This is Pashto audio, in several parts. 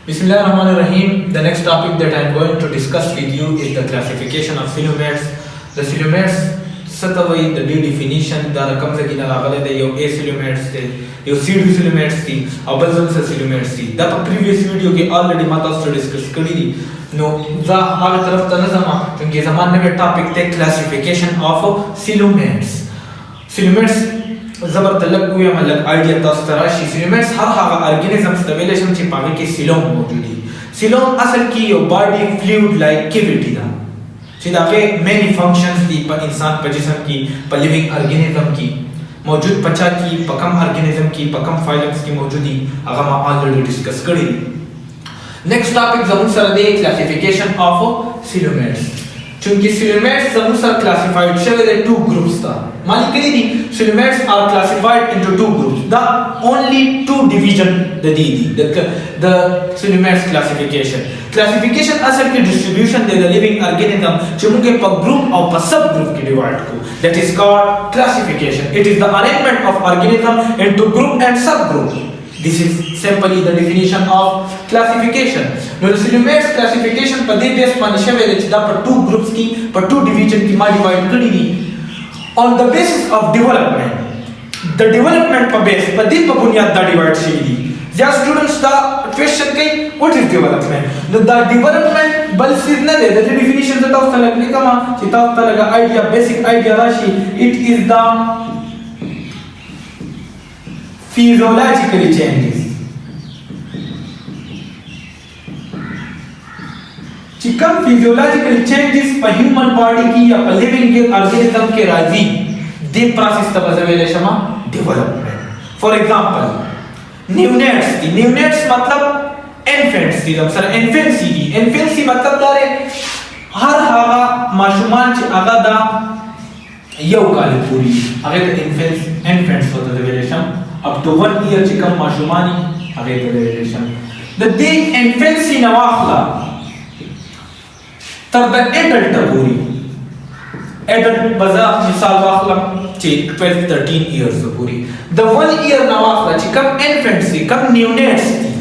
Bismillahirrahmanirrahim. The next topic that I am going to discuss with you is the classification of coelomates. The coelomates satawai the definition da rakam se gina lagale de yo a coelomates de yo CD coelomates thi aw balzam se coelomates thi da previous video ke already mata se discuss kari di no za hamaga taraf ta nazama kyunki zaman mein topic the classification of coelomates. Coelomates زبر تلک وی ملک آیډیا تاسو ته راشي سیلومیټس هر هغه ارګانیزمز ته ویل شم چې پاګه کې سیلوم موجود دي. سیلوم اصل کې یو باډي فلوید لایک کیویټی ده چې دا کې مینی فنکشنز دي په انسان په جسم کې په لیوینګ ارګانیزم کې موجود پچا کې په کم ارګانیزم کې په کم فایلمز کې موجود دي هغه ما الریډي ډیسکس کړی دي. نیکسٹ ټاپک زموږ سره دی کلاسیفیکیشن اف سیلومیټس. چونکه coelomates زموږ سره classified شوی دی two groups ته معنی کړی دي coelomates are classified into two groups. دا only two division د دې دي the coelomates classification اصل کې distribution دی د living organism چې موږ په group او په sub group کې divide کو. That is called classification. It is the arrangement of organism into group and subgroup. This is simply the definition of classification. Now the coelomates classification په دې بیس باندې شوی دی چې دا په two groups کې په two division کې ما divide کړی دي on the basis of development. The development په بیس په دې په بنیاد دا divide شوی دي. یا students دا question کوي what is development. نو دا development بل څه نه دی. د definition ته تاسو ته لیکم چې تاسو ته لګا idea basic idea راشي. It is the physiological changes چې کوم physiological changes په human body کې یا په living organism کې راځي د process ته ویل شمه development. For example neonates دي. neonates مطلب infants دي. سره infancy دي. infancy مطلب دا هر هغه ماشومان چې هغه دا یو کال پوری هغه ته infants وته ویل شم up to 1 year چې کوم ماشومانی هغه ته ویل شم. د دې انفنسي نه واخله تر د اډلټ پوری اډلټ بزا مثال واخله چې 12-13 years پوری د 1 year نه واخله چې کوم انفنسي کوم نیونیټس دي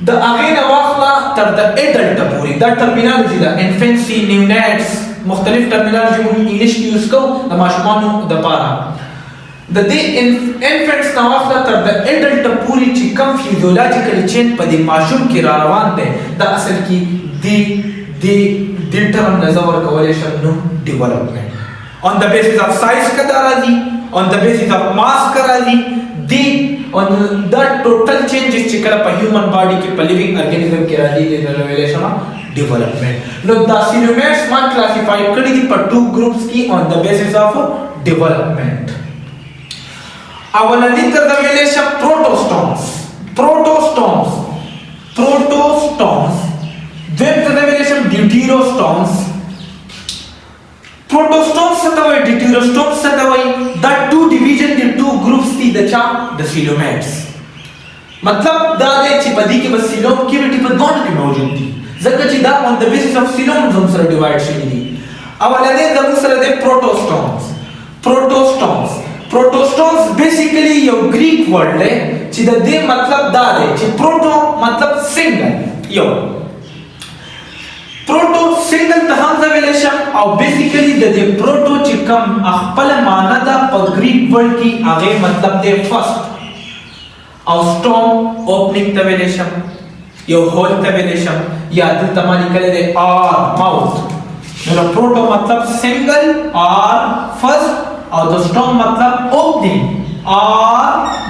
د هغه نه واخله تر د اډلټ پوری دا ټرمینالوژي ده انفنسي نیونیټس مختلف ټرمینالوژي موږ انګلیش کې یوز کوو د ماشومانو د پاره. د دې انفنټس نو واخله تر د اډلټ پوری چې کم فیزیولوژیکل چینج په دې ماشوم کې را روان دی دا اصل کې د ټرم نظر کولای شم نو ډیولپمنٹ on the basis of size کا راځي on the basis of mass کا راځي د on the total changes چې کله په human body کې په living organism کې راځي د ویل شم development. نو دا coelomates ما classify کړی دي په two groups کې on the basis of development. اولنی تر د ویل شم پروټوسټومز دیم تر د ویل شم ډیوټیروسټومز. پروټوسټومز څه ته وایي ډیوټیروسټومز څه ته وایي دا ټو ډیویژن دي ټو ګروپس دي د چا د coelomates. مطلب دا دی چې په دې کې بس سیلوم کیویټي په دوه کې موجود دي ځکه چې دا on the basis of coelomes هم سره ډیوایډ شوي دي. اولنی زموږ سره دی پروټوسټومز بیسیکلی یو گریک ورډ دی چې د دې مطلب دا دی چې پروټو مطلب سنگل یو پروټو سنگل ته هم ویل شم او بیسیکلی د دې پروټو چې کوم خپل معنی دا په گریک ورډ کې هغه مطلب دی فرست او سټوم اوپننګ ته ویل شم یو هول ته ویل شم یا د تمانی کله دی آر ماوث. نو پروټو مطلب سنگل آر فرست or the storm मतलब opening or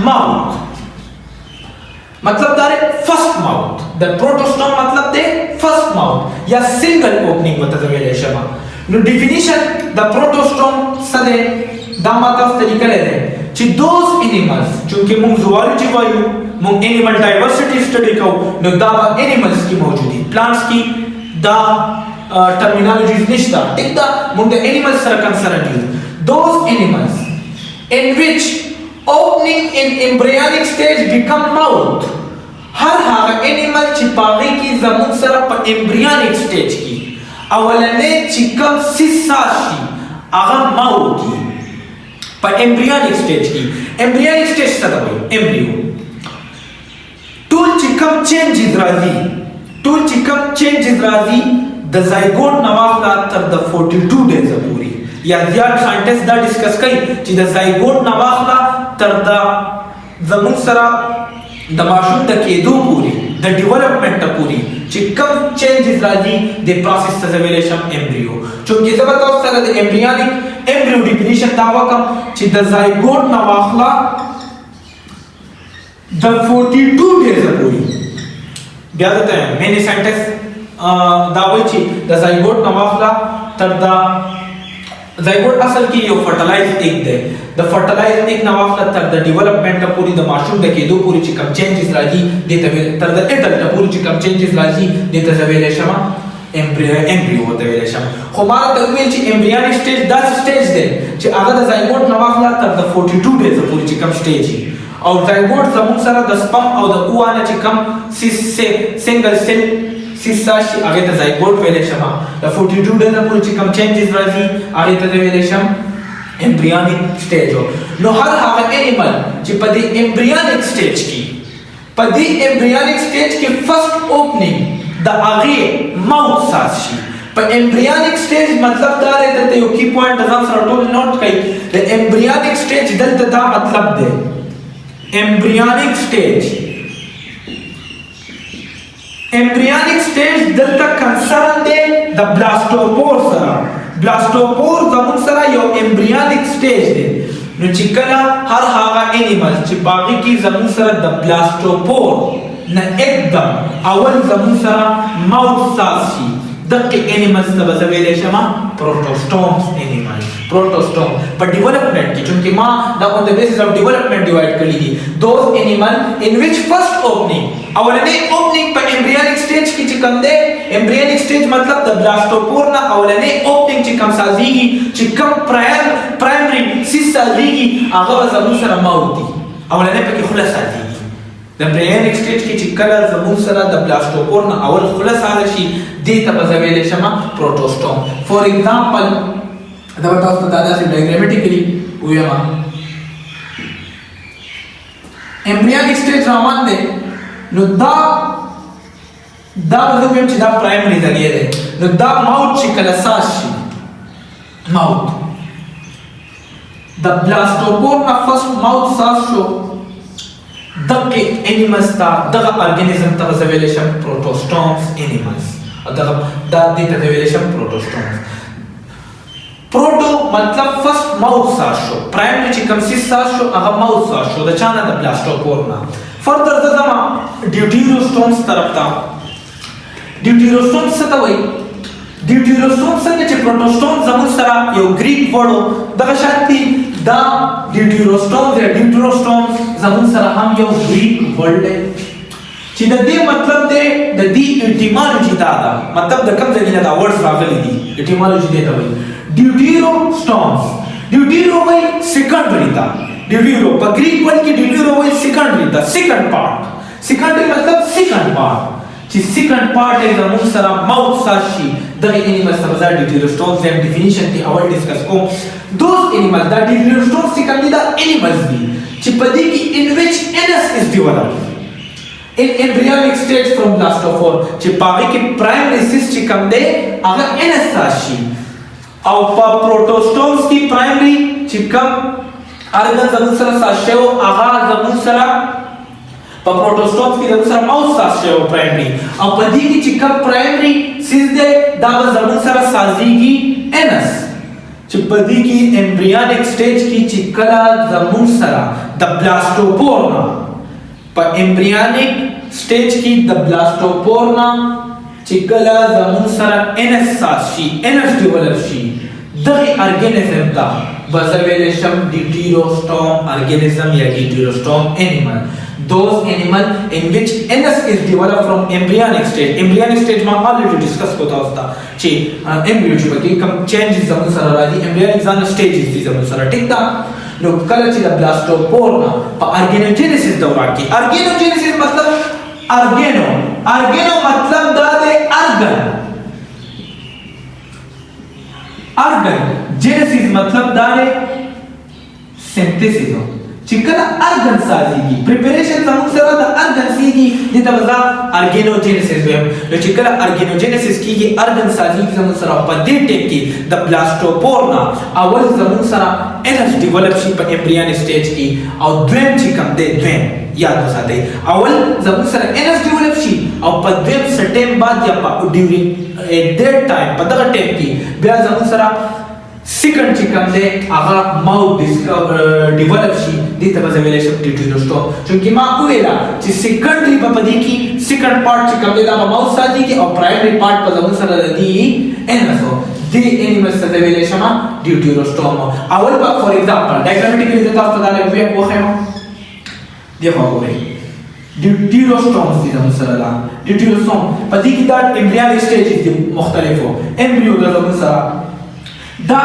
mouth मतलब दारे first mouth the protostorm मतलब दे first mouth या single opening मतलब वेले शमा. No definition the protostorm सदे दा मतलब तरीका ले दे कि those animals चूंकि मुंग zoology वायु मुंग animal diversity study को नो दा animals की मौजूदी plants की दा terminologies निश्ता एक दा मुंग the animals sir concern use those animals in which opening in embryonic stage become mouth. Her her animal چې پاغي کې زموږ سره په embryonic stage کې اولنې چې کوم سیسا شي هغه mouth په embryonic stage کې embryonic stage څه دی embryo ټول چې کوم چینجز راځي د زایګوټ نه واخله تر د 42 ډیز پورې یا زیات ساينټیست دا ډیسکس کوي چې د زایګوټ نه واخله تر د زموږ سره د ماشوم د کېدو پورې د ډیولپمنٹ پورې چې کوم چینجز راځي د پروسس ته ویل شم امبریو چونکې زه به تاسو سره د امبریونیک امبریو ډیفینیشن دا وکم چې د زایګوټ نه واخله د 42 ډیز پورې بیا ته مینی ساينټیست دا وایي چې د زایګوټ نه واخله تر د زایګوټ اصل کې یو فرټلایز ایگ دی د فرټلایز ایگ نه واخله تر د ډیولپمنٹ پورې د ماشوم د کېدو پورې چې کوم چینجز راځي د تر د اډلټ پورې چې کوم چینجز راځي د ته ویل شم امبریو ته ویل شم خو ما ته ویل چې امبریونیک سټیج دا سټیج دی چې هغه د زایګوټ نه واخله تر د 42 ډیز پورې چې کوم سټیج او زایګوټ زموږ سره د سپم او د اوانه چې کوم سنگل سیل سیسا شي هغه ته زایګوټ ویل شم د 42 ډیز پورې چې کوم چینجز راځي هغه ته ویل شم امبریونیک سټیج نو هر هغه انیمل چې په دې امبریونیک سټیج کې فرست اوپننګ د هغه ماوث ساز شي په امبریونیک سټیج مطلب دا دی ته یو کی پوینټ ځان سره ټول نوٹ کړئ د امبریونیک سټیج دلته دا مطلب دی امبریونیک سټیج دلته کنسرن دی د بلاستوپور سره بلاستوپور زموږ سره یو امبریونیک سټیج دی نو چې کله هر هغه انیمل چې باغی کې زموږ سره د بلاستوپور نه एकदम اول زموږ سره ماوث ساز شي دغه انیملز ته به ویل شم پروټوسټومز انیمل پروټوسټوم په ډیولپمنٹ کې چې ما دا on the basis of development divide کړی دي those animal in which first opening اولنې opening په امبریونیک سټیج کې چې کوم دی امبریونیک سټیج مطلب د بلاستوپور نه اولنې opening چې کوم سازيږي چې کوم پرایمري سیس سازيږي هغه زموږ سره ماوث دي اولنې پکې خلاص سازيږي د امبریونیک سټیج کې چې کله زموږ سره د بلاستوپور نه اول خلاص ساز شي دې ته به ویل شم پروټوسټوم فور ایگزامپل دا تاسو ته دا ډایګرامټیکلی ویما امبریونیک سټیج روان دی نو دا به ویم چې دا پرایمري ذریعہ دی نو دا ماوث چې کله ساز شي ماوث د بلاستوپور نه فرست ماوث ساز شو دغه انیملز ته دغه ارګانیزم ته ویل شم پروټوسټومز انیملز دغه دا دې ته ویل شم پروټوسټومز پروټو مطلب فرست ماوث ساز شو پرایمري چې کوم سیس ساز شو هغه ماوث ساز شو د چانه د بلاستوپور نه فردر د زما ډیوټیروسټومز طرف ته ډیوټیروسټومز څه ته وایي ډیوټیروسټوم څنګه چې پروټوسټوم زموږ سره یو گریک ورډ دغه شانتي دا ډیوټیروسټوم زموږ سره هم یو گریک ورډ دی چې د دې مطلب دی د دې اټیمالوجي دا ده مطلب د کوم ځای نه دا ورډز راغلي دي اټیمالوجي دی ته وایي ډیوټیروسټومز ډیوټیرو وایي سیکنډري دا ډیوټیرو په گریک ورډ کې ډیوټیرو وایي سیکنډري دا سیکنډ پارت سیکنډري مطلب سیکنډ پارت چې سیکنډ پارت یې زموږ سره ماوث ساز شي دغه انیمل سره دا ډیوټیروسټومز هم ډیفینیشن کې اول ډیسکس کوم دوز انیمل دا ډیوټیروسټومز چې کوم دي دا انیملز دي چې په دې کې ان ویچ انس از ډیولپډ in embryonic stage from blastophore چې پاغي کې پرایمري سیس چې کوم دی هغه انس ساز شي او په پروټوسټومز کې پرایمري چې کوم ارګان زموږ سره ساز شي هغه زموږ سره په پروټوسټومز کې زموږ سره ماوث ساز شي پرایمري او په دې کې چې کوم پرایمري سیس دی دا زموږ سره سازيږي انس چې په دې کې امبریونیک سټیج کې چې کله زموږ سره د بلاستوپور نه په امبریونیک سټیج کې د بلاستوپور نه چې کله زموږ سره انس ساز شي انس ډیولپ شي دغه ارګانیزم ته به ویل شم ډیوټیروسټوم ارګانیزم یا ډیوټیروسټوم انیمل those animal in which NS is developed from embryonic stage embryonic stage ما already discuss کوتا وستا چې embryo چې پکې کوم changes زموږ سره راځي embryonic ځان stages دي زموږ سره ټیک ده نو کله چې د بلاستوپور نه په ارګانوجینیسس دوره کې ارګانوجینیسس مطلب ارګانو مطلب دا دی ارګان جینیسس مطلب دا دی سنتھسس چې چې کله ارګن سازيږي پریپریشن زموږ سره د ارګن سیږي د تبزا ارګینوجینیسس ویم نو چې کله ارګینوجینیسس کیږي ارګن سازيږي زموږ سره په دې ټیپ کې د بلاستوپورنا اول زموږ سره انرژي ډیولپ شي په ایمبریونیک سټیج کې او دویم چې کوم دی دویم یاد وساتئ اول زموږ سره انرژي ډیولپ شي او په دویم سټیم بعد یا په ډیورینګ ایٹ دیٹ ټایم په دغه ټیم کې بیا زموږ سره سیکنډ چې کوم دی هغه ماوث ډیولپ شي دې ته به زه ویلی شم ډیوټیروسټوم چونکې ما وویله چې سیکنډري به په دې کې سیکنډ پارټ چې کوم دی دا به ماوث ساتي او پرایمري پارټ به زموږ سره د دې انس و دې انیملز ته زه ویلی شم ډیوټیروسټوم اول به فور ایگزامپل ډایګرامټیکلي زه تاسو ته دا وښیم دې خوا وګورئ ډیوټیروسټوم دي زموږ سره دا ډیوټیروسټوم په دې کې دا ایمبریونیک سټیجز دي مختلفو ایمبریو د زموږ سره دا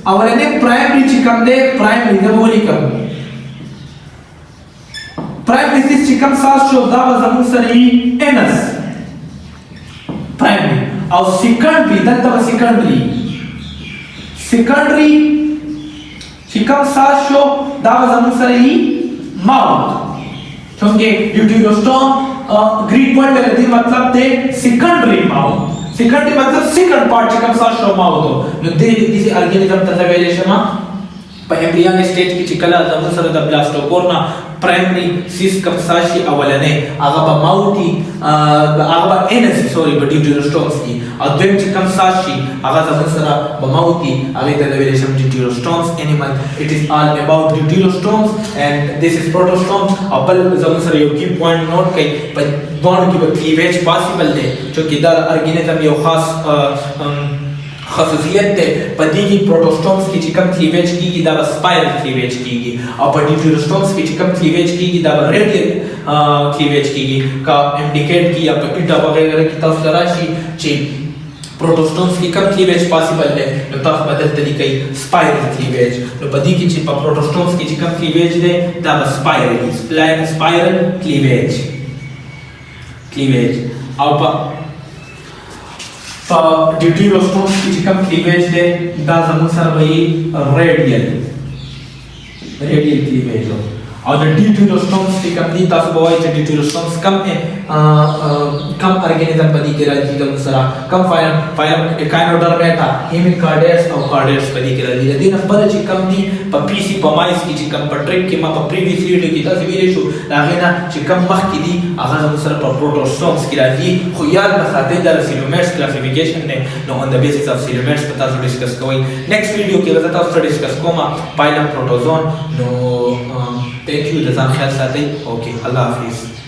اولنې پرایمري چې کوم دی پرایمري دا به ولیکم پرایمري چې کوم ساز شو دا به زموږ سره وي انس پرایمري او سیکنډري دلته به سیکنډري چې کوم ساز شو دا به زموږ سره وي ماوث چونکې ډیوټیروسټوم ګریک ورډ دی مطلب دی سیکنډري ماوث سیکنډري مطلب سیکنډ پارټ چې کوم ساز شو ماوث نو دې ارګانیزم ته زه ویلی شم په ایمبریونیک سټیج کې چې کله زموږ سره د بلاستوپورنا پرایمري سیس کوم ساز شي اولنې هغه به ماوثي هغه به انس سوري په ډیوټیروسټومز کې او دویم چې کوم ساز شي هغه زموږ سره به ماوثي هغې ته زه ویلی شم ډیوټیروسټومز انیمل اټ از آل اباوټ ډیوټیروسټومز اینډ دیس از پروټوسټومز او بل زموږ سره یو کی پوینټ نوٹ کړئ په دواړو کې به کلیویج پاسبل دی چونکې دا ارګانیزم یو خاص خصوصیت ده په دې کې پروټوسټومز کې چې کوم کلیویج کیږي دا به سپایرل کلیویج کیږي او په ډیوټیروسټومز کې چې کوم کلیویج کیږي دا به ریډیل کلیویج کیږي کا انډیکیټ کی یا په پیټا وغیرہ کې تاسو راشي چې پروټوسټومز کې کوم کلیویج پاسبل دی نو تاسو بدل طریقې سپایرل کلیویج نو په دې کې چې په پروټوسټومز کې چې کوم کلیویج دی دا به سپایرل کلیویج او په ډیوټیروسټومز کې چې کوم کلیویج دی دا زموږ سره به وي ریډیل کلیویج او د ډیوټیروسټومز چې کوم دي تاسو به وایئ چې ډیوټیروسټومز کم ارګانیزم په دې کې راځي زموږ سره کم فایلم اکاینوډرمیټا هیمیکارډیس او کارډیس په دې کې راځي د دې نه بل چې کوم دي په پی سی په مایس کې چې کوم په ټریک کې ما په پریویس ویډیو کې تاسو ویلي شو د هغې نه چې کوم مخکې دي هغه زموږ سره په پروټوسټومز کې راځي خو یاد به ساتئ دا د سیلومیرز کلاسیفیکیشن دی نو آن د بیسس اف سیلومیرز به تاسو ډسکس کوئ نیکسټ ویډیو کې به زه تاسو سره ډسکس کوم پایلم پروټوزون نو تhank you د ځان خیال ساتئ اوکې الله حافظ